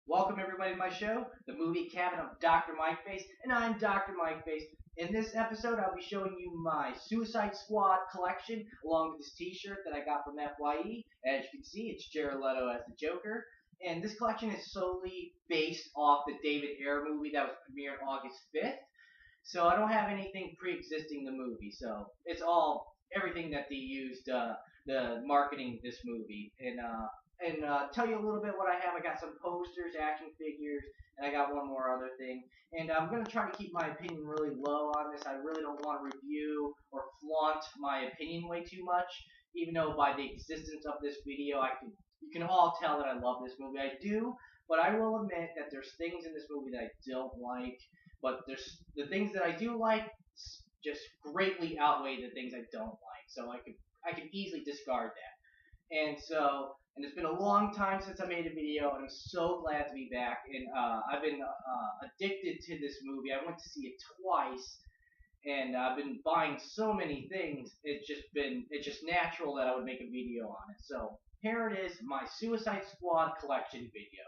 Welcome everybody to my show, the movie Cabin of Dr. Mike Face, and I'm Dr. Mike Face. In this episode, I'll be showing you my Suicide Squad collection, along with this T-shirt that I got from FYE. As you can see, it's Jared Leto as the Joker, and this collection is solely based off the David Ayer movie that was premiered August 5th. So I don't have anything pre-existing the movie, so it's all everything that they used the marketing this movie and tell you a little bit what I have. I got some posters, action figures, and I got one more other thing. And I'm going to try to keep my opinion really low on this. I really don't want to review or flaunt my opinion way too much, even though by the existence of this video, you can all tell that I love this movie. I do, but I will admit that there's things in this movie that I don't like, but there's the things that I do like just greatly outweigh the things I don't like. So I could easily discard that. And it's been a long time since I made a video, and I'm so glad to be back. And I've been addicted to this movie. I went to see it twice, and I've been buying so many things. It's just natural that I would make a video on it. So here it is, my Suicide Squad collection video.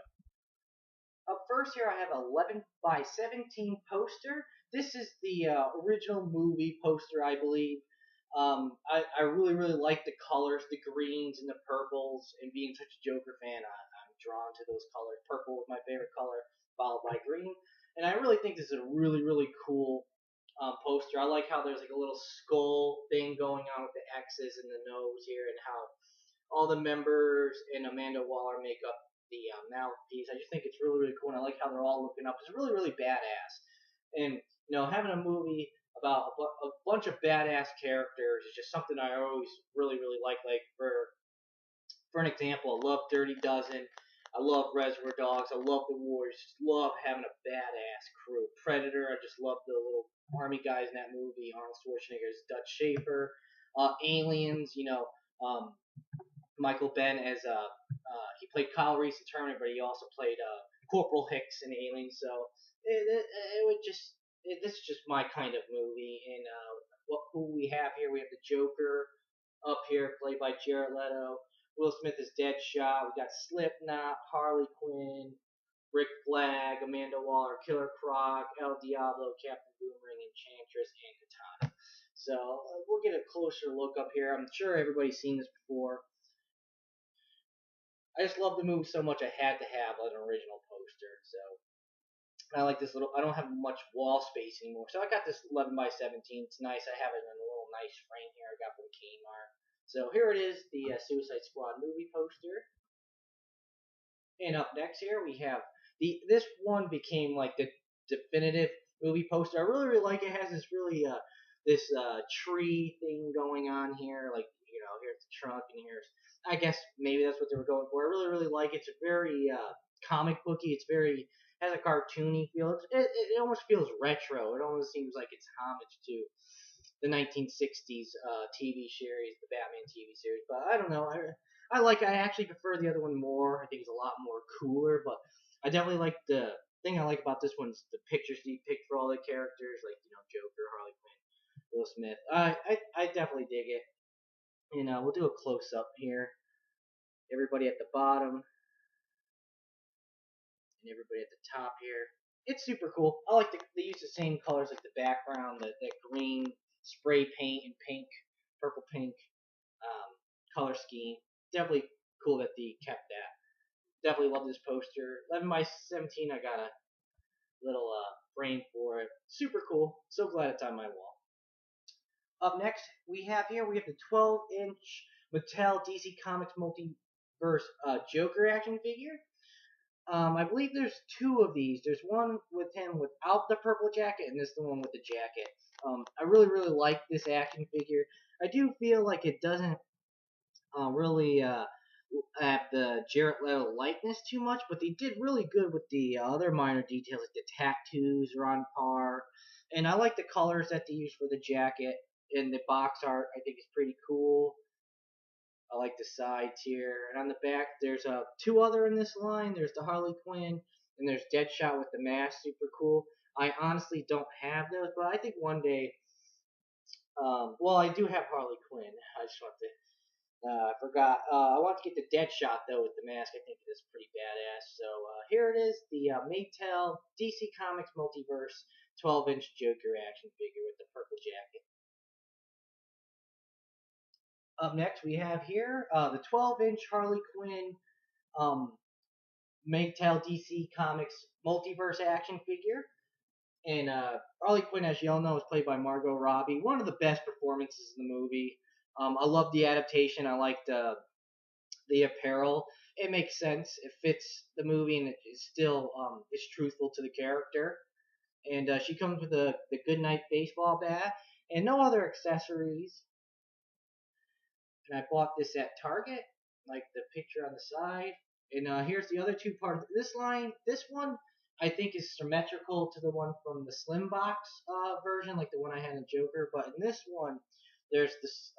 Up first here, I have an 11 by 17 poster. This is the original movie poster, I believe. I really like the colors, the greens and the purples, and being such a Joker fan, I'm drawn to those colors. Purple is my favorite color, followed by green. And I really think this is a really cool poster. I like how there's like a little skull thing going on with the X's and the nose here, and how all the members and Amanda Waller make up the mouthpiece. I just think it's really cool, and I like how they're all looking up. It's really badass. And having a movie about a bunch of badass characters is just something I always really like. Like for an example, I love Dirty Dozen. I love Reservoir Dogs. I love the Warriors. Just love having a badass crew. Predator. I just love the little army guys in that movie. Arnold Schwarzenegger's Dutch Schaefer. Aliens. Michael Ben as he played Kyle Reese in Terminator, but he also played Corporal Hicks in Aliens. So this is just my kind of movie. And who we have here? We have the Joker up here, played by Jared Leto. Will Smith is Deadshot. We got Slipknot, Harley Quinn, Rick Flag, Amanda Waller, Killer Croc, El Diablo, Captain Boomerang, Enchantress, and Katana. So we'll get a closer look up here. I'm sure everybody's seen this before. I just love the movie so much I had to have an original poster. So I like this little. I don't have much wall space anymore, so I got this 11 by 17. It's nice. I have it in a little nice frame here. I got from Kmart. So here it is, the Suicide Squad movie poster. And up next here we have this one became like the definitive movie poster. I really like it. It has this really this tree thing going on here, like here's the trunk and here's, I guess maybe that's what they were going for. I really like it. It's very comic booky. It's very has a cartoony feel. It almost feels retro. It almost seems like it's homage to the 1960s TV series, the Batman TV series. But I don't know. I actually prefer the other one more. I think it's a lot more cooler. But I definitely like the thing I like about this one is the pictures he picked for all the characters, like Joker, Harley Quinn, Will Smith. I definitely dig it. We'll do a close up here. Everybody at the bottom. And everybody at the top here. It's super cool. I like they use the same colors like the background, that green spray paint and pink, purple pink color scheme. Definitely cool that they kept that. Definitely love this poster. 11 by 17. I got a little frame for it. Super cool. So glad it's on my wall. Up next, we have the 12-inch Mattel DC Comics Multiverse Joker action figure. I believe there's two of these. There's one with him without the purple jacket, and this is the one with the jacket. I really, really like this action figure. I do feel like it doesn't really have the Jared Leto likeness too much, but they did really good with the other minor details, like the tattoos are on par, and I like the colors that they use for the jacket. And the box art, I think, is pretty cool. I like the sides here, and on the back, there's two other in this line. There's the Harley Quinn, and there's Deadshot with the mask, super cool. I honestly don't have those, but I think one day. Well, I do have Harley Quinn. I just want to I forgot. I want to get the Deadshot though with the mask. I think it is pretty badass. So here it is, the Maytel DC Comics Multiverse 12-inch Joker action figure with the purple jacket. Up next, we have here the 12-inch Harley Quinn um, Maytel DC Comics Multiverse action figure. And Harley Quinn, as you all know, is played by Margot Robbie. One of the best performances in the movie. I love the adaptation. I like the apparel. It makes sense. It fits the movie, and it is still is truthful to the character. And she comes with the Goodnight baseball bat and no other accessories. And I bought this at Target, like the picture on the side. And here's the other two parts. This line, this one, I think is symmetrical to the one from the Slim Box version, like the one I had in Joker. But in this one, there's this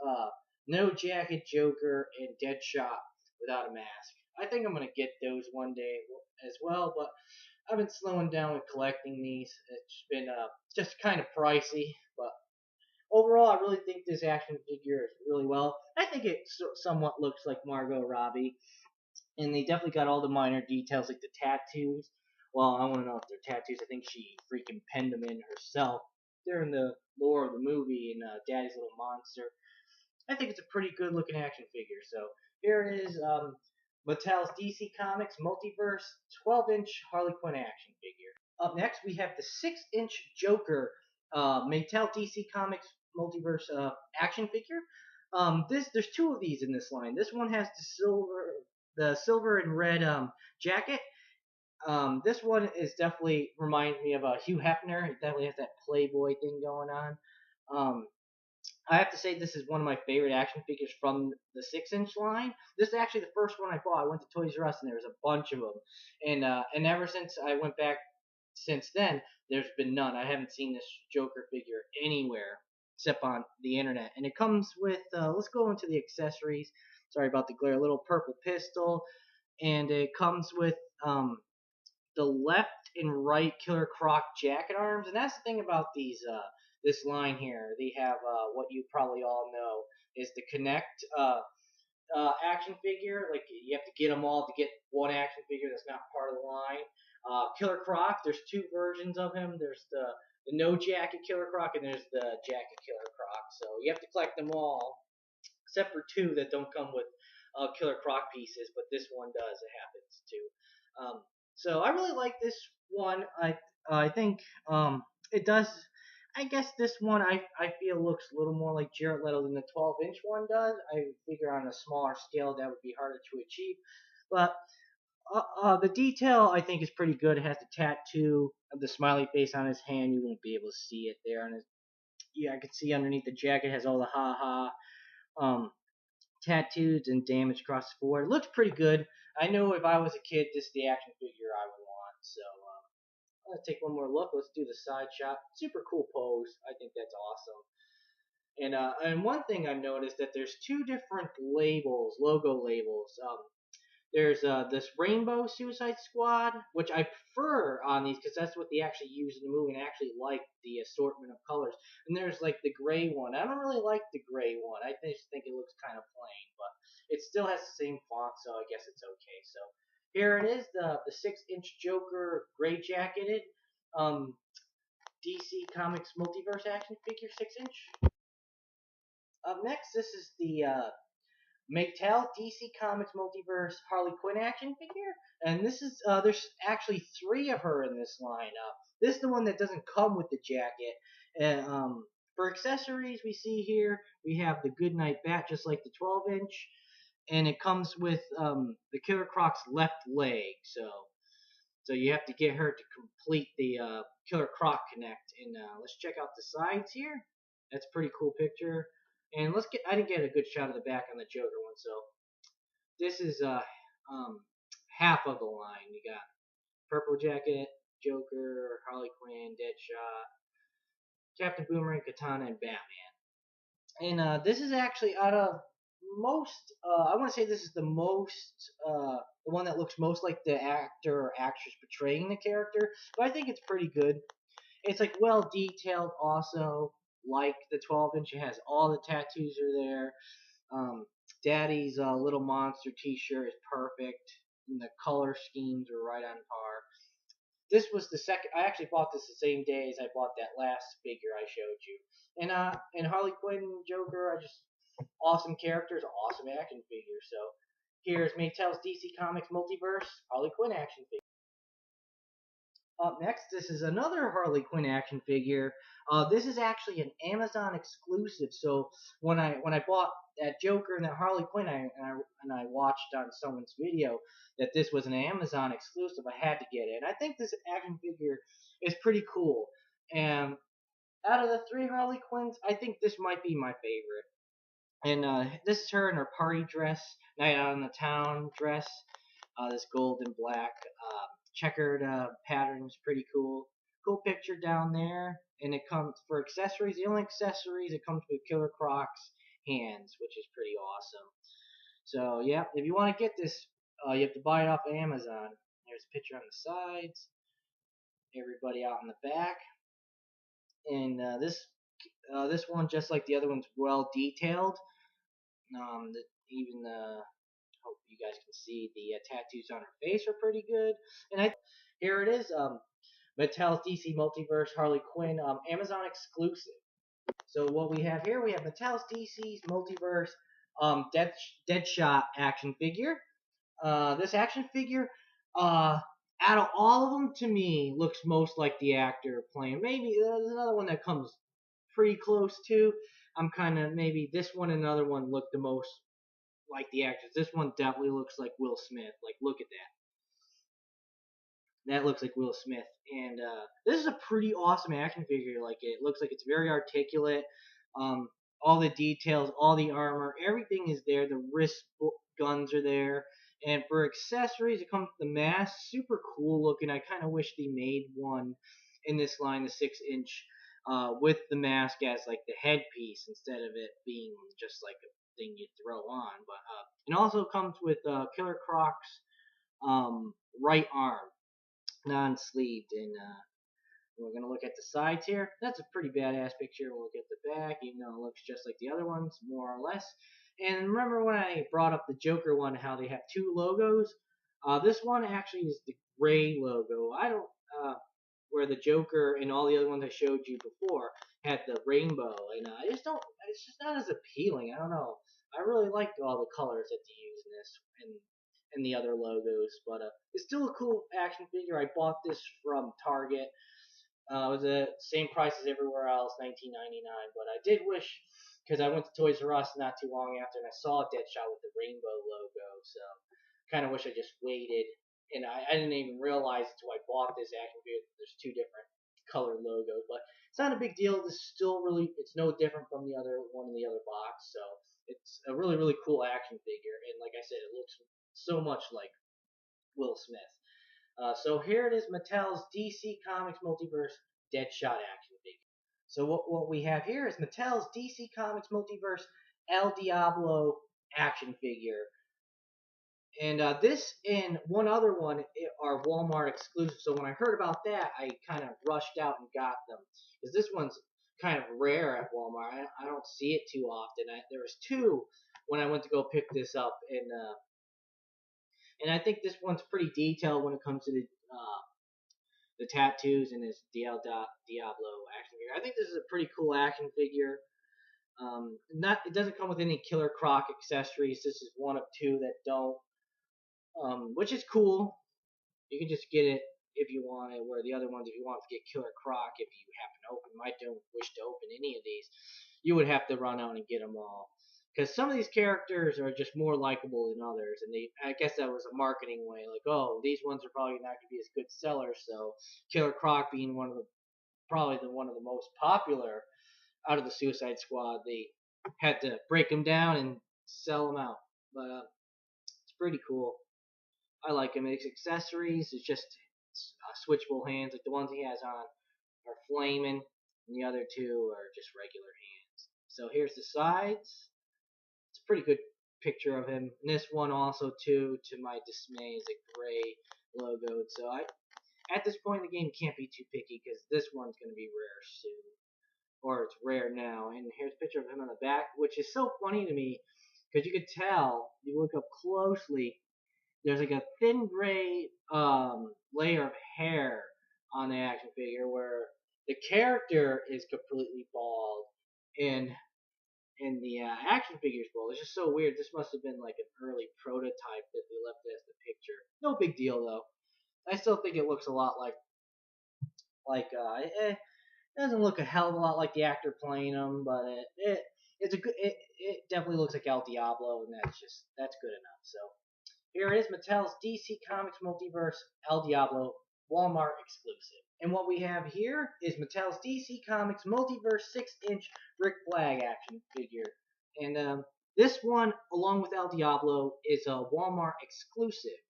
no jacket Joker and Deadshot without a mask. I think I'm gonna get those one day as well, but I've been slowing down with collecting these. It's been just kind of pricey, but overall, I really think this action figure is really well. I think it somewhat looks like Margot Robbie, and they definitely got all the minor details like the tattoos. Well, I want to know if they're tattoos. I think she freaking penned them in herself. They're in the lore of the movie in Daddy's Little Monster. I think it's a pretty good looking action figure. So here it is, Mattel's DC Comics Multiverse 12-inch Harley Quinn action figure. Up next, we have the 6-inch Joker Mattel DC Comics Multiverse action figure. There's two of these in this line. This one has the silver and red jacket. This one is definitely reminds me of Hugh Hefner. It definitely has that Playboy thing going on. I have to say this is one of my favorite action figures from the 6-inch line. This is actually the first one I bought. I went to Toys R Us and there was a bunch of them, and ever since I went back since then, there's been none. I haven't seen this Joker figure anywhere except on the internet. And it comes with let's go into the accessories. Sorry about the glare. A little purple pistol, and it comes with the left and right Killer Croc jacket arms, and that's the thing about these this line here. They have what you probably all know is the Connect action figure. Like you have to get them all to get one action figure that's not part of the line. Killer Croc, there's two versions of him. There's the no jacket Killer Croc, and there's the jacket Killer Croc. So you have to collect them all, except for two that don't come with Killer Croc pieces, but this one does. It happens to. So I really like this one. I think it does. I guess this one I feel looks a little more like Jared Leto than the 12-inch one does. I figure on a smaller scale that would be harder to achieve, but the detail I think is pretty good. It has the tattoo of the smiley face on his hand. You won't be able to see it there. And yeah, I can see underneath the jacket has all the tattoos and damage across the forehead. It looks pretty good. I know if I was a kid, this is the action figure I would want. So let's take one more look. Let's do the side shot. Super cool pose. I think that's awesome. And one thing I've noticed that there's two different labels, logo labels. There's this Rainbow Suicide Squad, which I prefer on these because that's what they actually use in the movie, and I actually like the assortment of colors. And there's like the gray one. I don't really like the gray one. I just think it looks kind of plain, but it still has the same font, so I guess it's okay. So here it is, the 6-inch Joker gray jacketed DC Comics Multiverse action figure 6-inch. Up next, this is the Mattel DC Comics Multiverse Harley Quinn action figure, and this is there's actually three of her in this lineup. This is the one that doesn't come with the jacket. And for accessories, we see here we have the Goodnight bat, just like the 12-inch, and it comes with the Killer Croc's left leg. So So you have to get her to complete the Killer Croc connect. And let's check out the sides here. That's a pretty cool picture. And I didn't get a good shot of the back on the Joker one, so this is half of the line. You got Purple Jacket, Joker, Harley Quinn, Deadshot, Captain Boomerang, Katana, and Batman. And this is actually out of most. I want to say this is the one that looks most like the actor or actress portraying the character. But I think it's pretty good. It's like well detailed. Also, like the 12-inch, it has all the tattoos are there. Daddy's Little Monster T-shirt is perfect, and the color schemes are right on par. This was the second. I actually bought this the same day as I bought that last figure I showed you. And Harley Quinn, Joker, are just awesome characters, awesome action figures. So here's Mattel's DC Comics Multiverse Harley Quinn action figure. Up next, this is another Harley Quinn action figure. This is actually an Amazon exclusive. So when I bought that Joker and that Harley Quinn, I watched on someone's video that this was an Amazon exclusive. I had to get it. And I think this action figure is pretty cool. And out of the three Harley Quinns, I think this might be my favorite. And this is her in her party dress, night out in the town dress. This gold and black checkered pattern is pretty cool. Cool picture down there. And it comes for accessories. The only accessories, it comes with Killer Croc's hands, which is pretty awesome. So yeah, if you want to get this, you have to buy it off of Amazon. There's a picture on the sides. Everybody out in the back. And this one, just like the other one's well detailed. Even hope you guys can see the tattoos on her face are pretty good. And here it is, Mattel's DC Multiverse Harley Quinn, Amazon exclusive. So what we have here, we have Mattel's DC's Multiverse Deadshot action figure. This action figure, out of all of them, to me, looks most like the actor playing. Maybe there's another one that comes pretty close to. I'm kind of maybe this one and another one look the most like the actors. This one definitely looks like Will Smith. Like, look at that. That looks like Will Smith. And this is a pretty awesome action figure. Like, it looks like it's very articulate. All the details, all the armor, everything is there. The wrist guns are there. And for accessories, it comes with the mask. Super cool looking. I kind of wish they made one in this line, the 6-inch, with the mask as like the headpiece instead of it being just like a thing you throw on. But it also comes with Killer Croc's right arm, non-sleeved. And we're going to look at the sides here. That's a pretty badass picture. We'll look at the back, even though it looks just like the other ones, more or less. And remember when I brought up the Joker one, how they have two logos? This one actually is the gray logo. I don't, where the Joker and all the other ones I showed you before had the rainbow. And I just don't, it's just not as appealing. I don't know. I really liked all the colors that they use in this and the other logos. But it's still a cool action figure. I bought this from Target. It was the same price as everywhere else, $19.99. But I did wish, because I went to Toys R Us not too long after, and I saw a Deadshot with the rainbow logo. So kind of wish I just waited. And I didn't even realize until I bought this action figure that there's two different color logos. But it's not a big deal. This is still really, it's no different from the other one in the other box. So it's a really, really cool action figure. And like I said, it looks so much like Will Smith. So here it is, Mattel's DC Comics Multiverse Deadshot action figure. So what we have here is Mattel's DC Comics Multiverse El Diablo action figure. And this and one other one are Walmart exclusive. So when I heard about that, I kind of rushed out and got them. Because this one's kind of rare at Walmart. I don't see it too often. There was two when I went to go pick this up. And I think this one's pretty detailed when it comes to the tattoos and this Diablo action figure. I think this is a pretty cool action figure. It doesn't come with any Killer Croc accessories. This is one of two that don't, which is cool. You can just get it if you want it. Where the other ones, if you want to get Killer Croc, if you happen to don't wish to open any of these, you would have to run out and get them all. because some of these characters are just more likable than others, and I guess that was a marketing way, like, oh, these ones are probably not going to be as good sellers, so Killer Croc being one of the most popular out of the Suicide Squad, they had to break him down and sell him out. But it's pretty cool. I like him. His accessories is just switchable hands, like the ones he has on are flaming, and the other two are just regular hands. So here's the sides. It's a pretty good picture of him. And this one also, too, to my dismay, is a gray logo. So at this point in the game, can't be too picky because this one's going to be rare soon. Or it's rare now. And here's a picture of him on the back, which is so funny to me because you could tell, if you look up closely, there's like a thin gray layer of hair on the action figure where the character is completely bald and the action figure's bald. It's just so weird. This must have been like an early prototype that they left as the picture. No big deal though. I still think it looks a lot it doesn't look a hell of a lot like the actor playing him, but it definitely looks like El Diablo, and that's good enough. So here it is, Mattel's DC Comics Multiverse El Diablo Walmart exclusive. And what we have here is Mattel's DC Comics Multiverse 6-inch Rick Flag action figure. And this one, along with El Diablo, is a Walmart exclusive.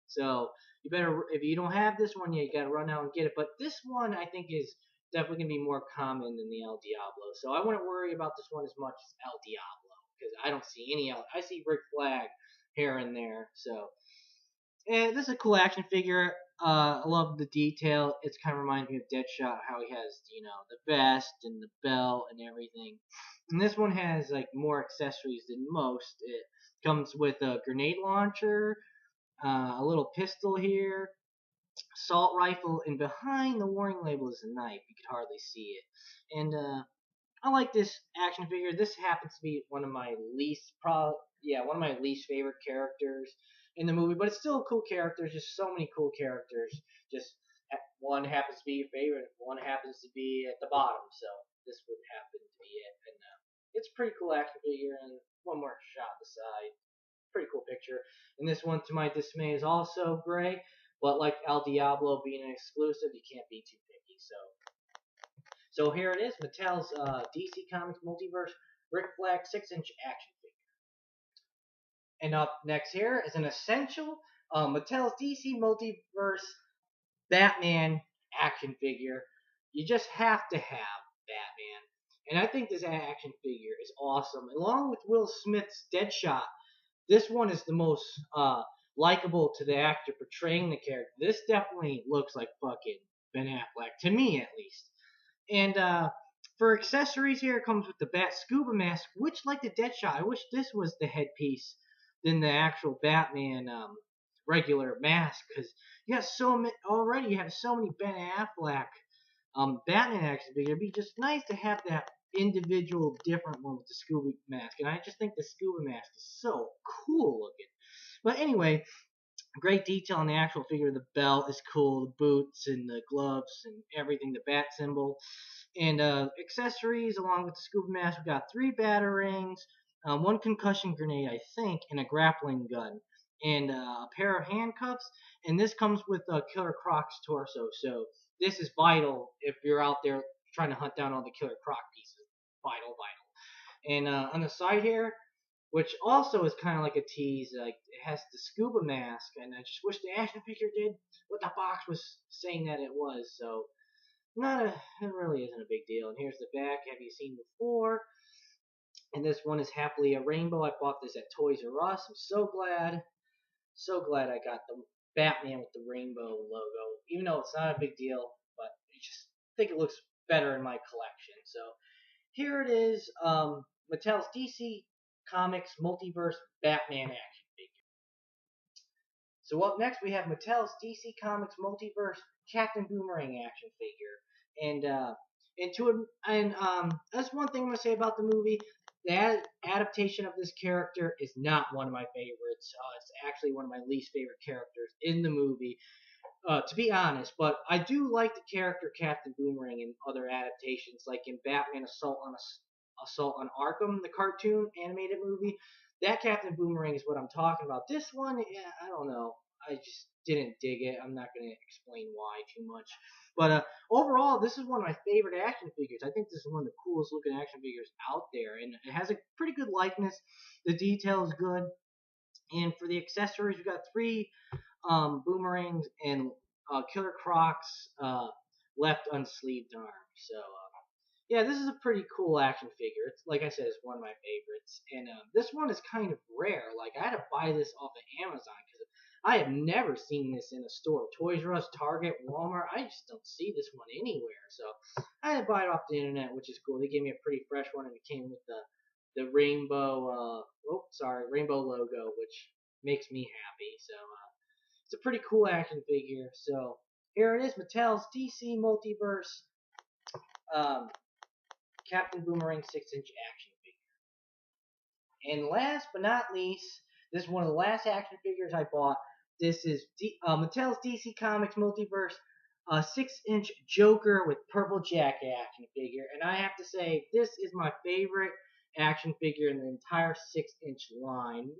So you better, if you don't have this one, you gotta run out and get it. But this one, I think, is definitely gonna be more common than the El Diablo. So I wouldn't worry about this one as much as El Diablo because I don't see any I see Rick Flag here and there. So, and this is a cool action figure. I love the detail. It kind of reminds me of Deadshot, how he has, the vest and the belt and everything. And this one has like more accessories than most. It comes with a grenade launcher, a little pistol here, assault rifle, and behind the warning label is a knife. You could hardly see it. And I like this action figure. This happens to be one of my least favorite characters in the movie, but it's still a cool character. There's just so many cool characters. Just one happens to be your favorite, one happens to be at the bottom. So this would happen to be it. And it's a pretty cool action figure. And one more shot the side. Pretty cool picture. And this one, to my dismay, is also gray. But like El Diablo being an exclusive, you can't be too picky. So here it is, Mattel's DC Comics Multiverse Rick Flag 6-inch action figure. And up next here is an essential Mattel's DC Multiverse Batman action figure. You just have to have Batman. And I think this action figure is awesome. Along with Will Smith's Deadshot, this one is the most likable to the actor portraying the character. This definitely looks like fucking Ben Affleck, to me at least. And for accessories here, it comes with the Bat Scuba Mask, which, like the Deadshot, I wish this was the headpiece than the actual Batman regular mask, because you have already have so many Ben Affleck Batman action figures. It'd be just nice to have that individual different one with the scuba mask, and I just think the scuba mask is so cool looking. But anyway, great detail on the actual figure. The belt is cool, the boots and the gloves and everything, the bat symbol. And accessories along with the scuba mask, we got 3 batarangs, 1 concussion grenade, I think, and a grappling gun, and a pair of handcuffs. And this comes with Killer Croc's torso, so this is vital if you're out there trying to hunt down all the Killer Croc pieces. Vital. And on the side here, which also is kind of like a tease, like it has the scuba mask, and I just wish the action figure did what the box was saying that it was. So it really isn't a big deal. And here's the back. Have you seen before? And this one is happily a rainbow. I bought this at Toys R Us. I'm so glad I got the Batman with the rainbow logo. Even though it's not a big deal, but I just think it looks better in my collection. So here it is, Mattel's DC Comics Multiverse Batman action figure. So up next we have Mattel's DC Comics Multiverse Captain Boomerang action figure. That's one thing I'm gonna say about the movie. The adaptation of this character is not one of my favorites. It's actually one of my least favorite characters in the movie, to be honest. But I do like the character Captain Boomerang in other adaptations, like in Batman Assault on Assault on Arkham, the cartoon animated movie. That Captain Boomerang is what I'm talking about. This one, yeah, I don't know. I just didn't dig it. I'm not going to explain why too much. But overall, this is one of my favorite action figures. I think this is one of the coolest looking action figures out there. And it has a pretty good likeness. The detail is good. And for the accessories, we got 3 boomerangs and Killer Croc's left unsleeved arm. So yeah, this is a pretty cool action figure. It's like I said, it's one of my favorites, and this one is kind of rare. Like I had to buy this off of Amazon because I have never seen this in a store. Toys R Us, Target, Walmart. I just don't see this one anywhere. So I had to buy it off the internet, which is cool. They gave me a pretty fresh one, and it came with the rainbow. Rainbow logo, which makes me happy. So it's a pretty cool action figure. So here it is, Mattel's DC Multiverse. Captain Boomerang 6-inch action figure. And last but not least, this is one of the last action figures I bought. This is Mattel's DC Comics Multiverse 6-inch Joker with purple jacket action figure. And I have to say, this is my favorite action figure in the entire 6-inch line.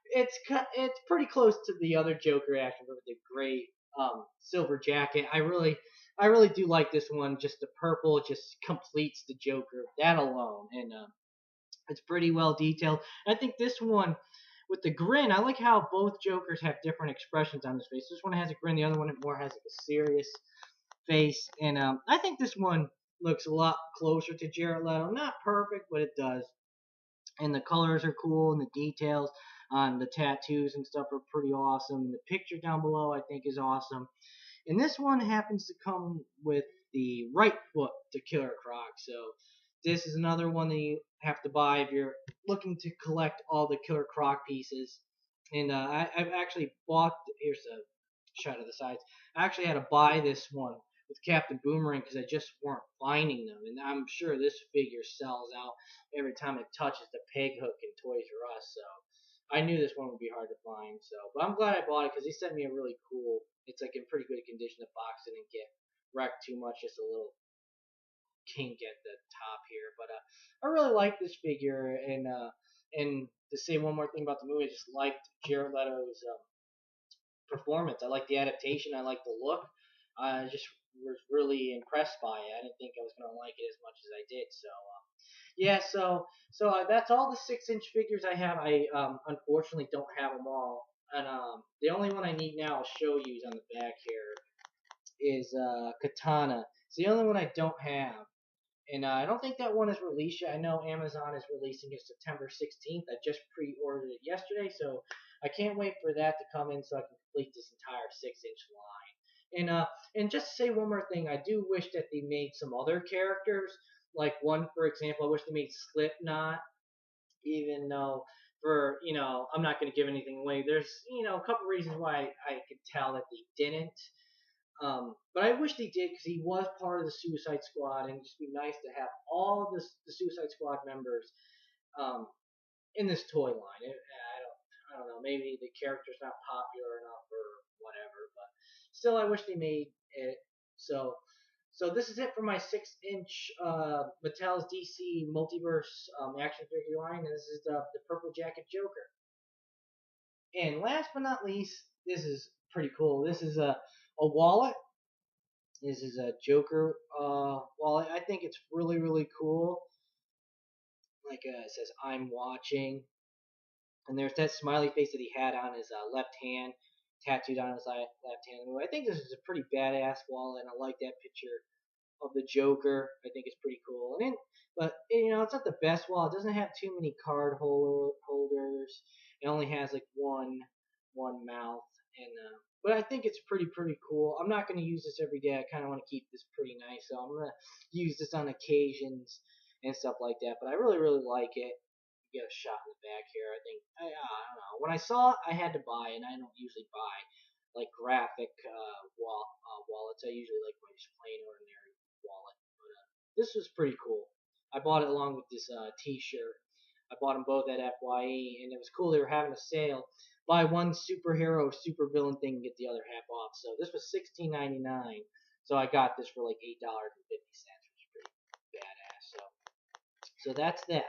It's pretty close to the other Joker action figure with the gray silver jacket. I really do like this one. Just the purple just completes the Joker, that alone, and it's pretty well detailed. And I think this one with the grin, I like how both Jokers have different expressions on his face. This one has a grin, the other one more has like a serious face, and I think this one looks a lot closer to Jared Leto. Not perfect, but it does. And the colors are cool, and the details on the tattoos and stuff are pretty awesome. The picture down below I think is awesome. And this one happens to come with the right foot to Killer Croc. So this is another one that you have to buy if you're looking to collect all the Killer Croc pieces. And I've actually bought, here's a shot of the sides. I actually had to buy this one with Captain Boomerang because I just weren't finding them. And I'm sure this figure sells out every time it touches the peg hook in Toys R Us. So I knew this one would be hard to find. So, but I'm glad I bought it because he sent me a really cool. It's like in pretty good condition. The box didn't get wrecked too much. Just a little kink at the top here. But I really like this figure. And to say one more thing about the movie, I just liked Jared Leto's performance. I like the adaptation. I like the look. I just was really impressed by it. I didn't think I was going to like it as much as I did. So yeah, so that's all the 6-inch figures I have. I unfortunately don't have them all, and the only one I need now I'll show you is on the back here is Katana. It's the only one I don't have, and I don't think that one is released yet. I know Amazon is releasing it September 16th. I just pre-ordered it yesterday, so I can't wait for that to come in so I can complete this entire 6-inch line. And just to say one more thing, I do wish that they made some other characters. Like one, for example, I wish they made Slipknot, even though I'm not going to give anything away. There's, a couple reasons why I could tell that they didn't. But I wish they did because he was part of the Suicide Squad, and it'd just be nice to have all of the Suicide Squad members in this toy line. I don't know. Maybe the character's not popular enough or whatever, but still, I wish they made it. So this is it for my 6-inch Mattel's DC Multiverse action figure line, and this is the Purple Jacket Joker. And last but not least, this is pretty cool. This is a wallet. This is a Joker wallet. I think it's really, really cool. Like it says, "I'm watching." And there's that smiley face that he had on his left hand, tattooed on his left hand. I think this is a pretty badass wallet, and I like that picture of the Joker. I think it's pretty cool. But it's not the best wallet. It doesn't have too many card holders. It only has like one mouth, and but I think it's pretty cool. I'm not going to use this every day. I kind of want to keep this pretty nice, so I'm going to use this on occasions and stuff like that. But I really like it. Get a shot in the back here. I think I don't know. When I saw it, I had to buy, and I don't usually buy like graphic wallets. I usually like my just plain ordinary wallet. But this was pretty cool. I bought it along with this T-shirt. I bought them both at FYE, and it was cool. They were having a sale. Buy one superhero, supervillain thing, and get the other half off. So this was $16.99. So I got this for like $8.50, which is pretty badass. So So that's that.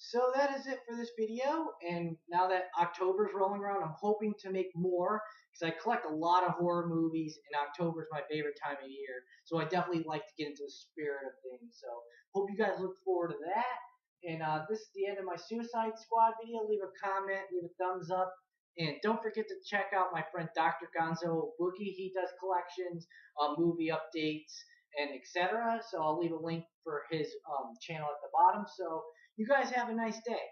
So that is it for this video, and now that October's rolling around, I'm hoping to make more, because I collect a lot of horror movies, and October is my favorite time of year, so I definitely like to get into the spirit of things. So hope you guys look forward to that, and this is the end of my Suicide Squad video. Leave a comment, leave a thumbs up, and don't forget to check out my friend Dr. Gonzo Boogie. He does collections, movie updates, and etc. So I'll leave a link for his channel at the bottom. So you guys have a nice day.